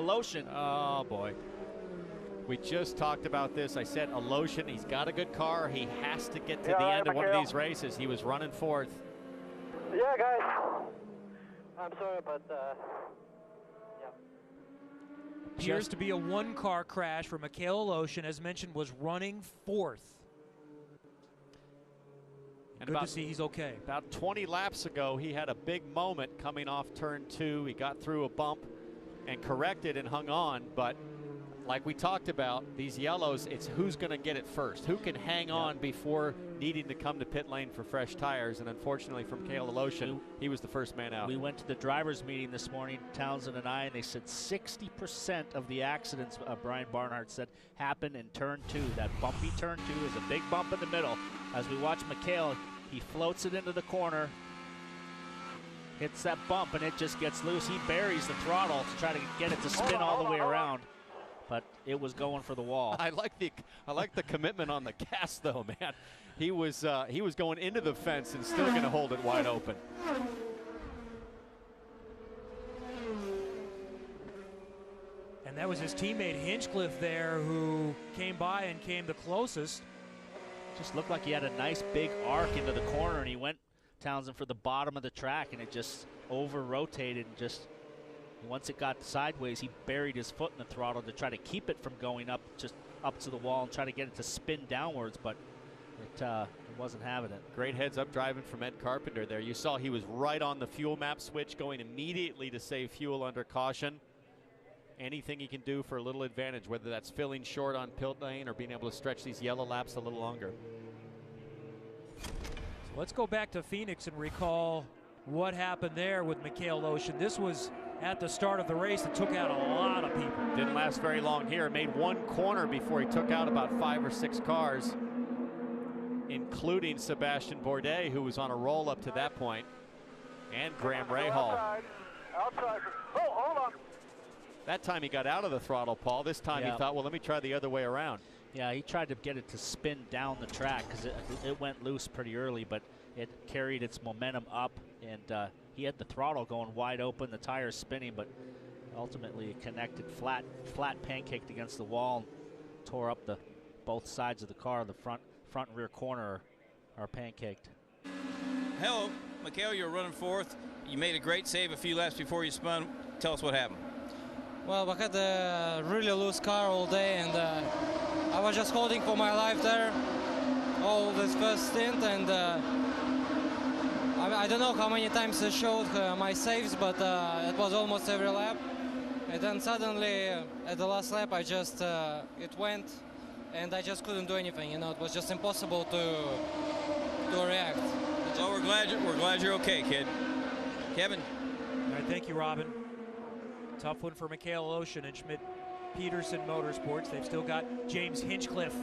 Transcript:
Aleshin. Oh boy. We just talked about this. I said Aleshin, he's got a good car. He has to get to the end of one of these races. He was running fourth. Yeah, guys. I'm sorry, but yeah. Appears to be a one-car crash for Mikhail Aleshin, as mentioned, was running fourth. And good to see he's okay. About 20 laps ago, he had a big moment coming off turn 2. He got through a bump and corrected and hung on, but like we talked about, these yellows, it's who's going to get it first. Who can hang on before needing to come to pit lane for fresh tires, and unfortunately for Mikhail Aleshin, he was the first man out. We went to the drivers' meeting this morning, Townsend and I, and they said 60% of the accidents, Brian Barnhart said, happen in turn 2. That bumpy turn 2 is a big bump in the middle. As we watch Mikhail, he floats it into the corner, hits that bump, and it just gets loose. He buries the throttle to try to get it to spin all the way around. But it was going for the wall. I like the commitment on the gas, though, man. He was going into the fence and still going to hold it wide open. And that was his teammate Hinchcliffe there, who came by and came the closest. Just looked like he had a nice big arc into the corner, and he went, Townsend, for the bottom of the track, and it just over-rotated and just. Once it got sideways, he buried his foot in the throttle to try to keep it from going up, just up to the wall, and try to get it to spin downwards, but it wasn't having it. Great heads-up driving from Ed Carpenter there. You saw he was right on the fuel map switch, going immediately to save fuel under caution. Anything he can do for a little advantage, whether that's filling short on pit lane or being able to stretch these yellow laps a little longer. So let's go back to Phoenix and recall what happened there with Mikhail Aleshin. This was at the start of the race that took out a lot of people. Didn't last very long here. Made one corner before he took out about 5 or 6 cars, including Sebastian Bourdais, who was on a roll up to that point, and Graham Rahal. Outside. Oh, hold on. That time he got out of the throttle, Paul. This time he thought, well, let me try the other way around. Yeah, he tried to get it to spin down the track because it went loose pretty early, but it carried its momentum up, and he had the throttle going wide open, the tires spinning, but ultimately it connected flat pancaked against the wall, and tore up both sides of the car. The front and rear corner are pancaked. Hello, Mikhail, you're running fourth. You made a great save a few laps before you spun. Tell us what happened. Well, I had a really loose car all day, and I was just holding for my life there all this first stint, and I don't know how many times I showed my saves, but it was almost every lap. And then suddenly, at the last lap, I just it went, and I just couldn't do anything. You know, it was just impossible to react. Well, we're glad you're okay, kid. Kevin. All right, thank you, Robin. Tough one for Mikhail Aleshin and Schmidt Peterson Motorsports. They've still got James Hinchcliffe